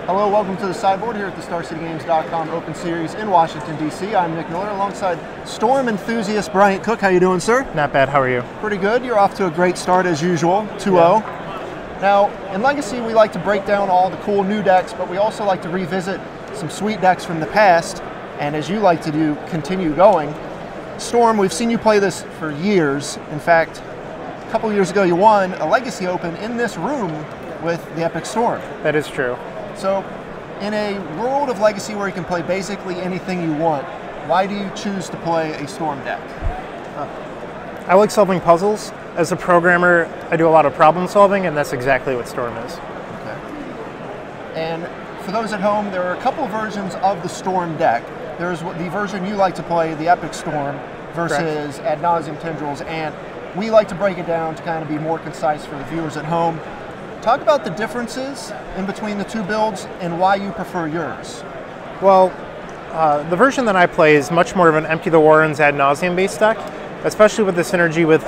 Hello, welcome to the sideboard here at the StarCityGames.com Open Series in Washington, D.C. I'm Nick Miller alongside Storm enthusiast Bryant Cook. How you doing, sir? Not bad, how are you? Pretty good. You're off to a great start as usual, 2-0. Yeah. Now, in Legacy, we like to break down all the cool new decks, but we also like to revisit some sweet decks from the past, and as you like to do, continue going. Storm, we've seen you play this for years. In fact, a couple years ago, you won a Legacy Open in this room with the Epic Storm. That is true. So, in a world of Legacy where you can play basically anything you want, why do you choose to play a Storm deck? I like solving puzzles. As a programmer, I do a lot of problem solving, and that's exactly what Storm is. Okay. And for those at home, there are a couple versions of the Storm deck. There's the version you like to play, the Epic Storm, versus Ad Nauseam Tendrils, and we like to break it down to kind of be more concise for the viewers at home. Talk about the differences in between the two builds and why you prefer yours. Well, the version that I play is much more of an Empty the Warrens Ad Nauseam based deck, especially with the synergy with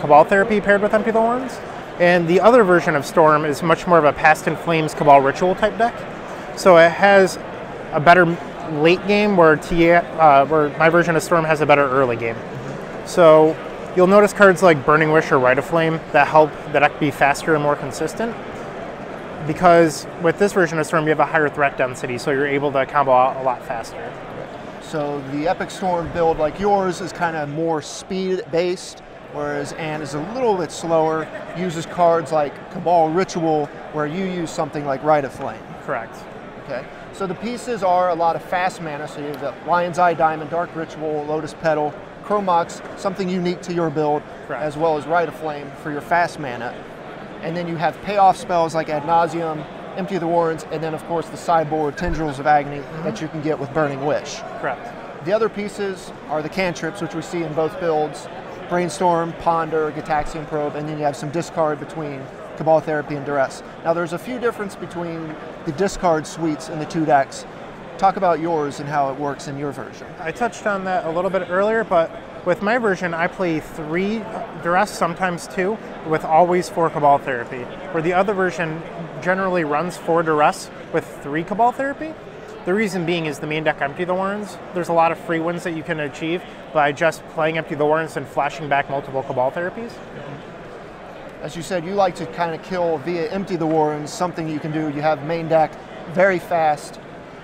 Cabal Therapy paired with Empty the Warrens. And the other version of Storm is much more of a Past in Flames Cabal Ritual type deck. So it has a better late game where my version of Storm has a better early game. So you'll notice cards like Burning Wish or Rite of Flame that help the deck be faster and more consistent, because with this version of Storm you have a higher threat density, so you're able to combo out a lot faster. So the Epic Storm build like yours is kind of more speed based, whereas Anne is a little bit slower, uses cards like Cabal Ritual where you use something like Rite of Flame. Correct. Okay. So the pieces are a lot of fast mana, so you have Lion's Eye Diamond, Dark Ritual, Lotus Petal, Chromox, something unique to your build, Correct, as well as Rite of Flame for your fast mana. And then you have payoff spells like Ad Nauseam, Empty the Warrens, and then of course the sideboard Tendrils of Agony that you can get with Burning Wish. Correct. The other pieces are the cantrips, which we see in both builds, Brainstorm, Ponder, Gitaxian Probe, and then you have some discard between Cabal Therapy and Duress. Now there's a few differences between the discard suites in the two decks. Talk about yours and how it works in your version. I touched on that a little bit earlier, but with my version, I play 3 Duress, sometimes 2, with always 4 Cabal Therapy, where the other version generally runs 4 Duress with 3 Cabal Therapy. The reason being is the main deck Empty the Warrens. There's a lot of free wins that you can achieve by just playing Empty the Warrens and flashing back multiple Cabal Therapies. As you said, you like to kind of kill via Empty the Warrens, something you can do. You have main deck, very fast.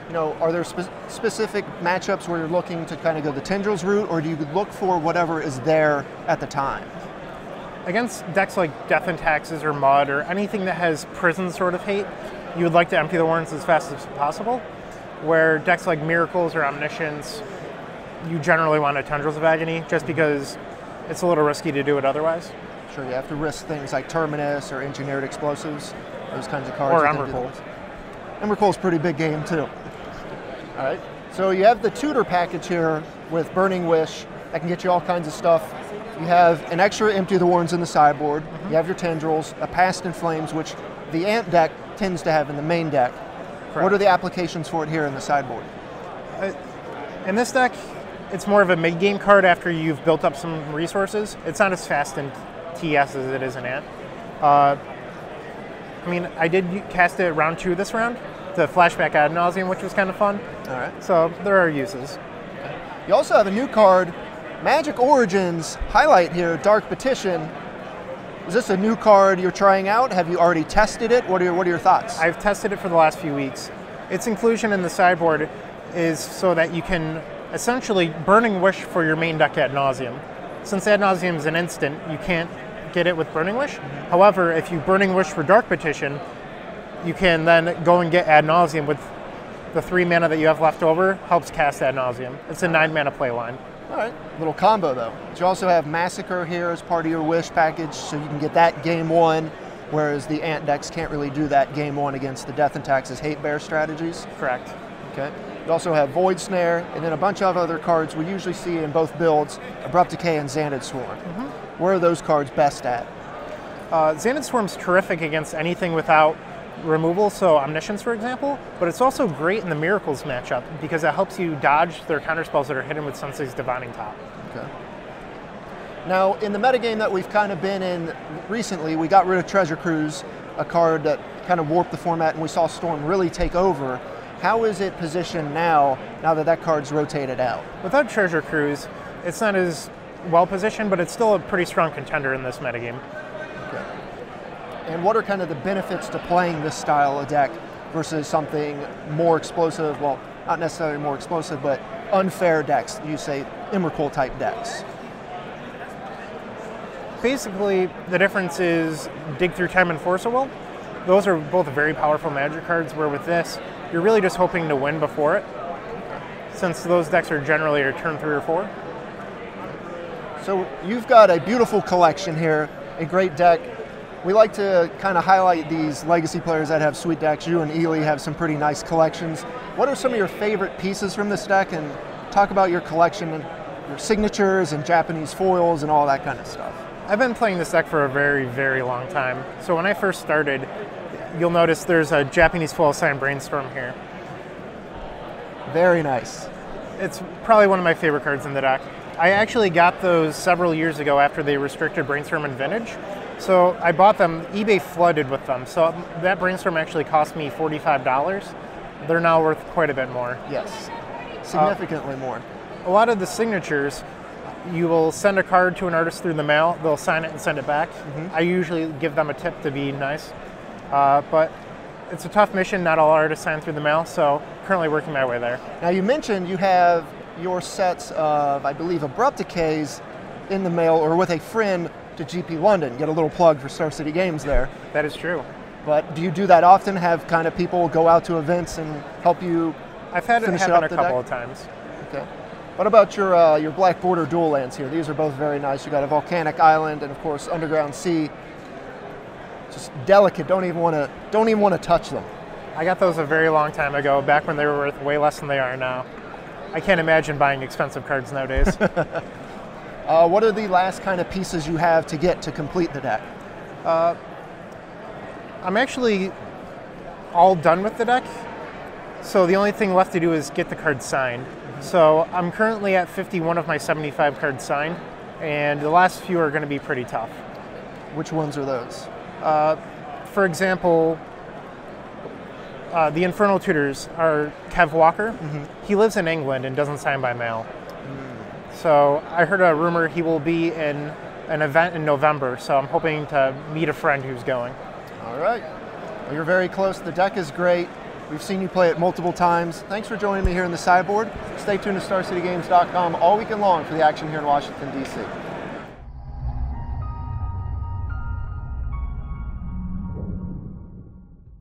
You know, are there specific matchups where you're looking to kind of go the Tendrils route, or do you look for whatever is there at the time? Against decks like Death and Taxes or Mud or anything that has prison sort of hate, you would like to Empty the Warrens as fast as possible. Where decks like Miracles or Omniscience, you generally want a Tendrils of Agony, just because it's a little risky to do it otherwise. Sure, you have to risk things like Terminus or Engineered Explosives, those kinds of cards. Or Emrakul. Emrakul's a pretty big game too. All right, so you have the tutor package here with Burning Wish that can get you all kinds of stuff. You have an extra Empty the Warrens in the sideboard. You have your Tendrils, a Past in Flames, which the Ant deck tends to have in the main deck. Correct. What are the applications for it here in the sideboard? In this deck, it's more of a mid-game card after you've built up some resources. It's not as fast in TS as it is in Ant. I mean, I did cast it round 2 this round, the flashback Ad Nauseam, which was kind of fun. All right. So there are uses. Okay. You also have a new card, Magic Origins highlight here, Dark Petition. Is this a new card you're trying out? Have you already tested it? What are your thoughts? I've tested it for the last few weeks. Its inclusion in the sideboard is so that you can essentially Burning Wish for your main deck Ad Nauseam. Since Ad Nauseam is an instant, you can't get it with Burning Wish. However, if you Burning Wish for Dark Petition, you can then go and get Ad Nauseam with the 3 mana that you have left over, helps cast Ad Nauseam. It's a 9 mana play line. All right, little combo though. But you also have Massacre here as part of your Wish package, so you can get that game 1, whereas the Ant decks can't really do that game 1 against the Death and Taxes Hate Bear strategies. Correct. Okay. You also have Void Snare, and then a bunch of other cards we usually see in both builds, Abrupt Decay and Xanad Swarm. Where are those cards best at? Xanad Swarm's terrific against anything without removal, so Omniscience, for example, but it's also great in the Miracles matchup because it helps you dodge their counterspells that are hidden with Sensei's Divining Top. Okay. Now, in the metagame that we've kind of been in recently, we got rid of Treasure Cruise, a card that kind of warped the format, and we saw Storm really take over. How is it positioned now that that card's rotated out? Without Treasure Cruise, it's not as well positioned, but it's still a pretty strong contender in this metagame. Okay. And what are kind of the benefits to playing this style of deck versus something more explosive? Well, not necessarily more explosive, but unfair decks. You say Emrakul type decks. Basically, the difference is Dig Through Time and Force of Will. Those are both very powerful Magic cards, where with this, you're really just hoping to win before it, since those decks are generally your turn 3 or 4. So you've got a beautiful collection here, a great deck. We like to kind of highlight these legacy players that have sweet decks. You and Ely have some pretty nice collections. What are some of your favorite pieces from this deck? And talk about your collection and your signatures and Japanese foils and all that kind of stuff. I've been playing this deck for a very, very long time. So when I first started, you'll notice there's a Japanese foil signed Brainstorm here. Very nice. It's probably one of my favorite cards in the deck. I actually got those several years ago after they restricted Brainstorm and Vintage. So I bought them, eBay flooded with them. So that Brainstorm actually cost me $45. They're now worth quite a bit more. Yes, significantly more. A lot of the signatures, you will send a card to an artist through the mail, they'll sign it and send it back. I usually give them a tip to be nice, but it's a tough mission, not all artists sign through the mail, so currently working my way there. Now you mentioned you have your sets of, I believe, Abrupt Decays in the mail or with a friend to GP London. Get a little plug for Star City Games there. That is true. But do you do that often, have kind of people go out to events and help you I've had it happen a couple of times. Okay. What about your Black Border dual lands here? These are both very nice. You got a Volcanic Island and of course Underground Sea. Just delicate. Don't even want to touch them. I got those a very long time ago, back when they were worth way less than they are now. I can't imagine buying expensive cards nowadays. What are the last kind of pieces you have to get to complete the deck? I'm actually all done with the deck, so the only thing left to do is get the cards signed. So I'm currently at 51 of my 75 cards signed, and the last few are going to be pretty tough. Which ones are those? For example, the Infernal Tutors are Kev Walker. He lives in England and doesn't sign by mail. So I heard a rumor he will be in an event in November, so I'm hoping to meet a friend who's going. All right. Well, you're very close. The deck is great. We've seen you play it multiple times. Thanks for joining me here in the sideboard. Stay tuned to StarCityGames.com all weekend long for the action here in Washington, D.C.